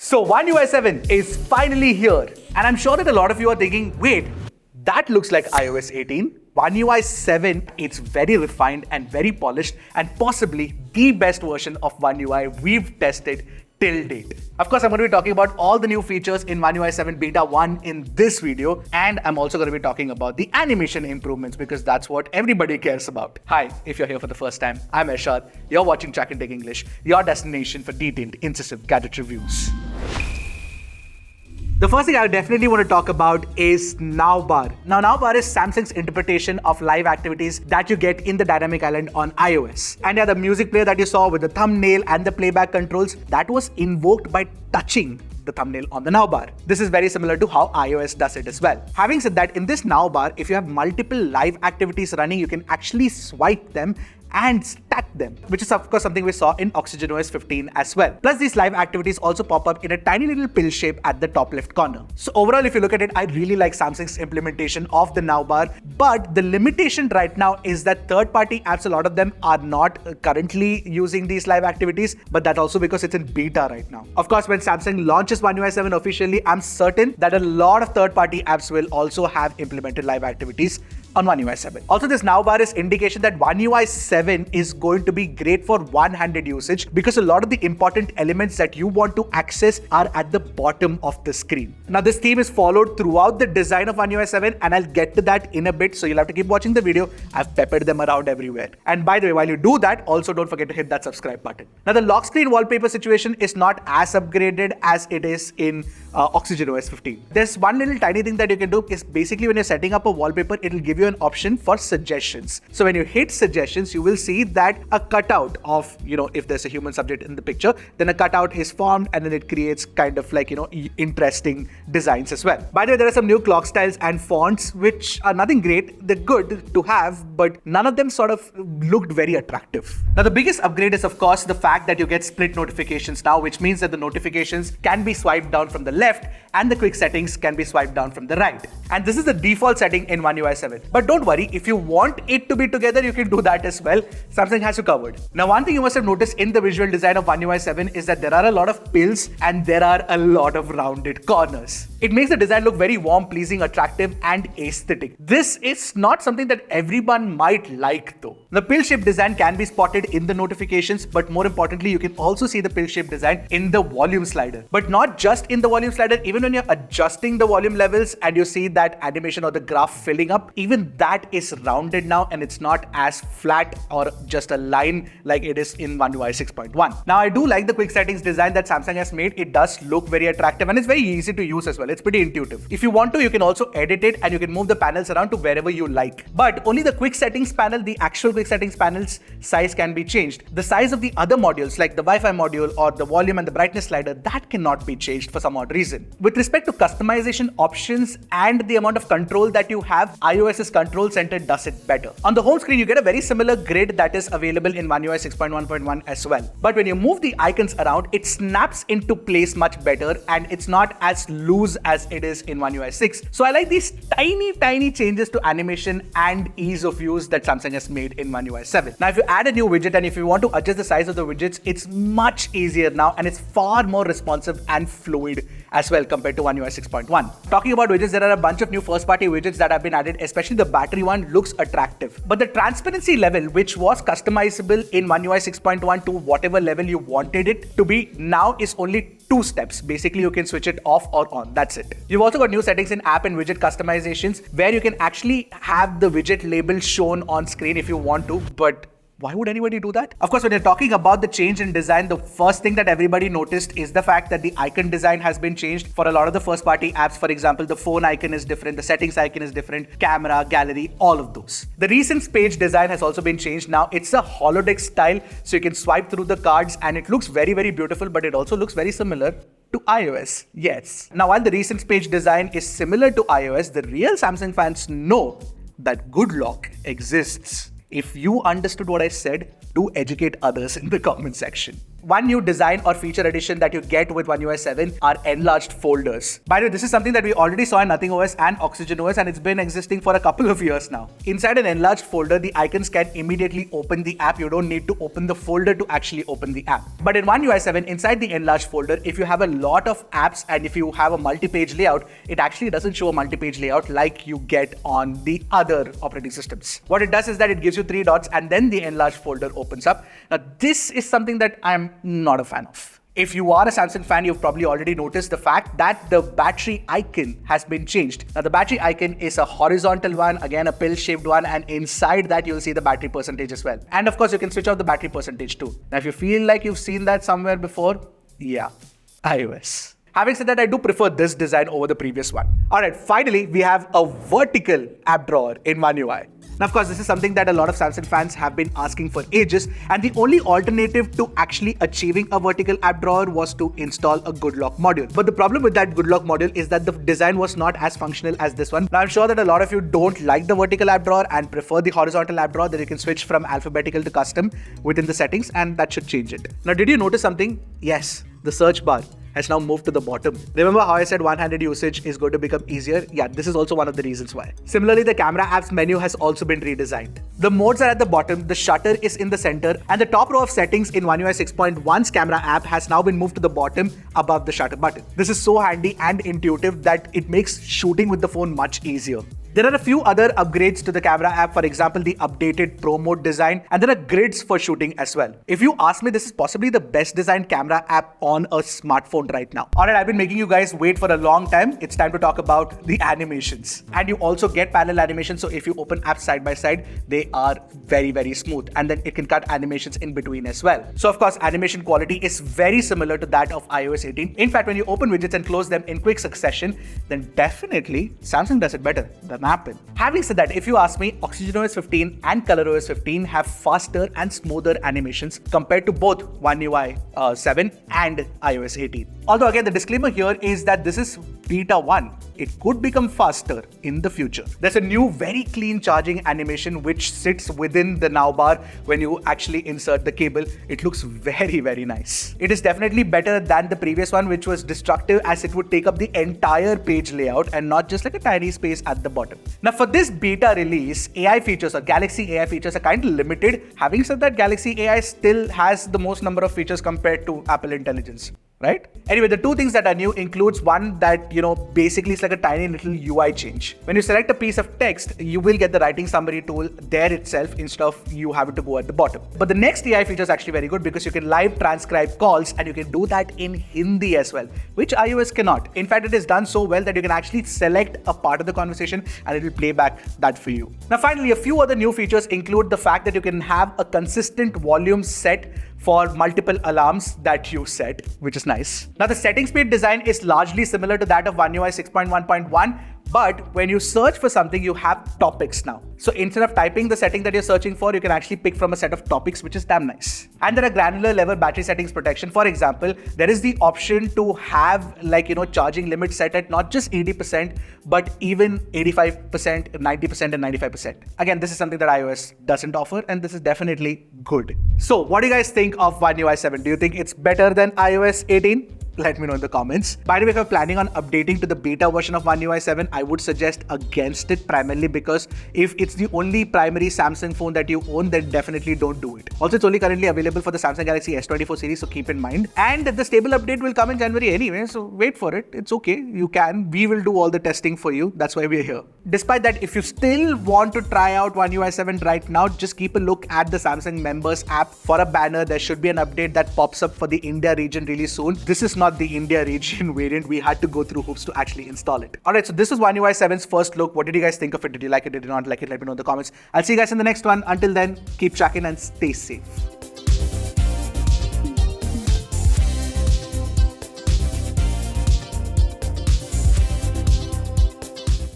So OneUI 7 is finally here, and I'm sure that a lot of you are thinking, wait, that looks like iOS 18. OneUI 7, it's very refined and very polished and possibly the best version of OneUI we've tested till date. Of course, I'm going to be talking about all the new features in OneUI 7 Beta 1 in this video, and I'm also going to be talking about the animation improvements because that's what everybody cares about. Hi, if you're here for the first time, I'm Ershad. You're watching Trakin English, your destination for detailed, incisive gadget reviews. The first thing I definitely want to talk about is Nowbar. Now, Nowbar is Samsung's interpretation of live activities that you get in the dynamic island on iOS. And yeah, the music player that you saw with the thumbnail and the playback controls, that was invoked by touching the thumbnail on the Nowbar. This is very similar to how iOS does it as well. Having said that, in this Nowbar, if you have multiple live activities running, you can actually swipe them and stack them, which is of course something we saw in OxygenOS 15 as well. Plus, these live activities also pop up in a tiny little pill shape at the top left corner. So overall, if you look at it, I really like Samsung's implementation of the Nowbar, but the limitation right now is that third-party apps, a lot of them are not currently using these live activities, but that's also because it's in beta right now. Of course, when Samsung launches OneUI 7 officially, I'm certain that a lot of third-party apps will also have implemented live activities on OneUI 7. Also, this Nowbar is indication that OneUI 7 is going to be great for one-handed usage because a lot of the important elements that you want to access are at the bottom of the screen. Now, this theme is followed throughout the design of OneUI 7, and I'll get to that in a bit, so you'll have to keep watching the video. I've peppered them around everywhere. And by the way, while you do that, also don't forget to hit that subscribe button. Now, the lock screen wallpaper situation is not as upgraded as it is in OxygenOS 15. There's one little tiny thing that you can do is basically when you're setting up a wallpaper, it'll give you an option for suggestions. So when you hit suggestions, you will see that a cutout of, if there's a human subject in the picture, then a cutout is formed and then it creates kind of like, interesting designs as well. By the way, there are some new clock styles and fonts which are nothing great. They're good to have, but none of them sort of looked very attractive. Now, the biggest upgrade is of course the fact that you get split notifications now, which means that the notifications can be swiped down from the left and the quick settings can be swiped down from the right. And this is the default setting in OneUI 7. But don't worry, if you want it to be together, you can do that as well. Samsung has you covered. Now, one thing you must have noticed in the visual design of OneUI 7 is that there are a lot of pills and there are a lot of rounded corners. It makes the design look very warm, pleasing, attractive, and aesthetic. This is not something that everyone might like though. The pill-shaped design can be spotted in the notifications, but more importantly, you can also see the pill-shaped design in the volume slider. But not just in the volume slider, even when you're adjusting the volume levels and you see that animation or the graph filling up, even that is rounded now and it's not as flat or just a line like it is in OneUI 6.1. Now, I do like the quick settings design that Samsung has made. It does look very attractive and it's very easy to use as well. It's pretty intuitive. If you want to, you can also edit it and you can move the panels around to wherever you like. But only the quick settings panel, the actual quick settings panel's size can be changed. The size of the other modules like the Wi-Fi module or the volume and the brightness slider, that cannot be changed for some odd reason. With respect to customization options and the amount of control that you have, iOS's control center does it better. On the home screen, you get a very similar grid that is available in OneUI 6.1.1 as well. But when you move the icons around, it snaps into place much better and it's not as loose as it is in OneUI 6. So I like these tiny changes to animation and ease of use that Samsung has made in OneUI 7. Now, if you add a new widget and if you want to adjust the size of the widgets, it's much easier now and it's far more responsive and fluid as well compared to OneUI 6.1. Talking about widgets, there are a bunch of new first-party widgets that have been added, especially the battery one looks attractive. But the transparency level, which was customizable in OneUI 6.1 to whatever level you wanted it to be, now is only 2 steps. Basically, you can switch it off or on. That's it. You've also got new settings in app and widget customizations where you can actually have the widget label shown on screen if you want to, but why would anybody do that? Of course, when you're talking about the change in design, the first thing that everybody noticed is the fact that the icon design has been changed for a lot of the first-party apps. For example, the phone icon is different, the settings icon is different, camera, gallery, all of those. The recent page design has also been changed. Now, it's a holodeck style, so you can swipe through the cards and it looks very, very beautiful, but it also looks very similar to iOS. Yes. Now, while the recent page design is similar to iOS, the real Samsung fans know that good lock exists. If you understood what I said, do educate others in the comment section. One new design or feature addition that you get with One UI 7 are enlarged folders. By the way, this is something that we already saw in Nothing OS and Oxygen OS, and it's been existing for a couple of years now. Inside an enlarged folder, the icons can immediately open the app. You don't need to open the folder to actually open the app. But in One UI 7, inside the enlarged folder, if you have a lot of apps and if you have a multi-page layout, it actually doesn't show a multi-page layout like you get on the other operating systems. What it does is that it gives you 3 dots and then the enlarged folder opens up. Now, this is something that I'm not a fan of. If you are a Samsung fan, you've probably already noticed the fact that the battery icon has been changed. Now, the battery icon is a horizontal one, again a pill-shaped one, and inside that you'll see the battery percentage as well. And of course, you can switch off the battery percentage too. Now, if you feel like you've seen that somewhere before, yeah, iOS. Having said that, I do prefer this design over the previous one. Alright, finally, we have a vertical app drawer in One UI. Now, of course, this is something that a lot of Samsung fans have been asking for ages, and the only alternative to actually achieving a vertical app drawer was to install a good lock module. But the problem with that good lock module is that the design was not as functional as this one. Now, I'm sure that a lot of you don't like the vertical app drawer and prefer the horizontal app drawer, that you can switch from alphabetical to custom within the settings, and that should change it. Now, did you notice something? Yes, the search bar has now moved to the bottom. Remember how I said one-handed usage is going to become easier? Yeah, this is also one of the reasons why. Similarly, the camera apps menu has also been redesigned. The modes are at the bottom, the shutter is in the center, and the top row of settings in One UI 6.1's camera app has now been moved to the bottom above the shutter button. This is so handy and intuitive that it makes shooting with the phone much easier. There are a few other upgrades to the camera app, for example, the updated Pro Mode design, and there are grids for shooting as well. If you ask me, this is possibly the best designed camera app on a smartphone right now. Alright, I've been making you guys wait for a long time. It's time to talk about the animations. And you also get parallel animations, so if you open apps side by side, they are very, very smooth. And then it can cut animations in between as well. So of course, animation quality is very similar to that of iOS 18. In fact, when you open widgets and close them in quick succession, then definitely Samsung does it better than Apple. Having said that, if you ask me, Oxygen OS 15 and ColorOS 15 have faster and smoother animations compared to both One UI 7 and iOS 18. Although again, the disclaimer here is that this is beta 1. It could become faster in the future. There's a new very clean charging animation which sits within the now bar when you actually insert the cable. It looks very, very nice. It is definitely better than the previous one, which was destructive as it would take up the entire page layout and not just like a tiny space at the bottom. Now, for this beta release, AI features or Galaxy AI features are kind of limited. Having said that, Galaxy AI still has the most number of features compared to Apple Intelligence. Right? Anyway, the two things that are new includes one that, basically it's like a tiny little UI change. When you select a piece of text, you will get the writing summary tool there itself instead of you having to go at the bottom. But the next AI feature is actually very good because you can live transcribe calls and you can do that in Hindi as well, which iOS cannot. In fact, it is done so well that you can actually select a part of the conversation and it will play back that for you. Now, finally, a few other new features include the fact that you can have a consistent volume set for multiple alarms that you set, which is nice. Now, the setting speed design is largely similar to that of One UI 6.1.1, but when you search for something, you have topics now. So instead of typing the setting that you're searching for, you can actually pick from a set of topics, which is damn nice. And there are granular level battery settings protection. For example, there is the option to have charging limit set at not just 80%, but even 85%, 90% and 95%. Again, this is something that iOS doesn't offer, and this is definitely good. So what do you guys think of One UI 7? Do you think it's better than iOS 18? Let me know in the comments. By the way, if you're planning on updating to the beta version of One UI 7, I would suggest against it, primarily because if it's the only primary Samsung phone that you own, then definitely don't do it. Also, it's only currently available for the Samsung Galaxy S24 series, so keep in mind. And the stable update will come in January anyway, so wait for it. It's okay. You can. We will do all the testing for you. That's why we're here. Despite that, if you still want to try out One UI 7 right now, just keep a look at the Samsung Members app for a banner. There should be an update that pops up for the India region really soon. This is not the India region variant. We had to go through hoops to actually install it. Alright, so this was One UI 7's first look. What did you guys think of it? Did you like it? Did you not like it? Let me know in the comments. I'll see you guys in the next one. Until then, keep tracking and stay safe.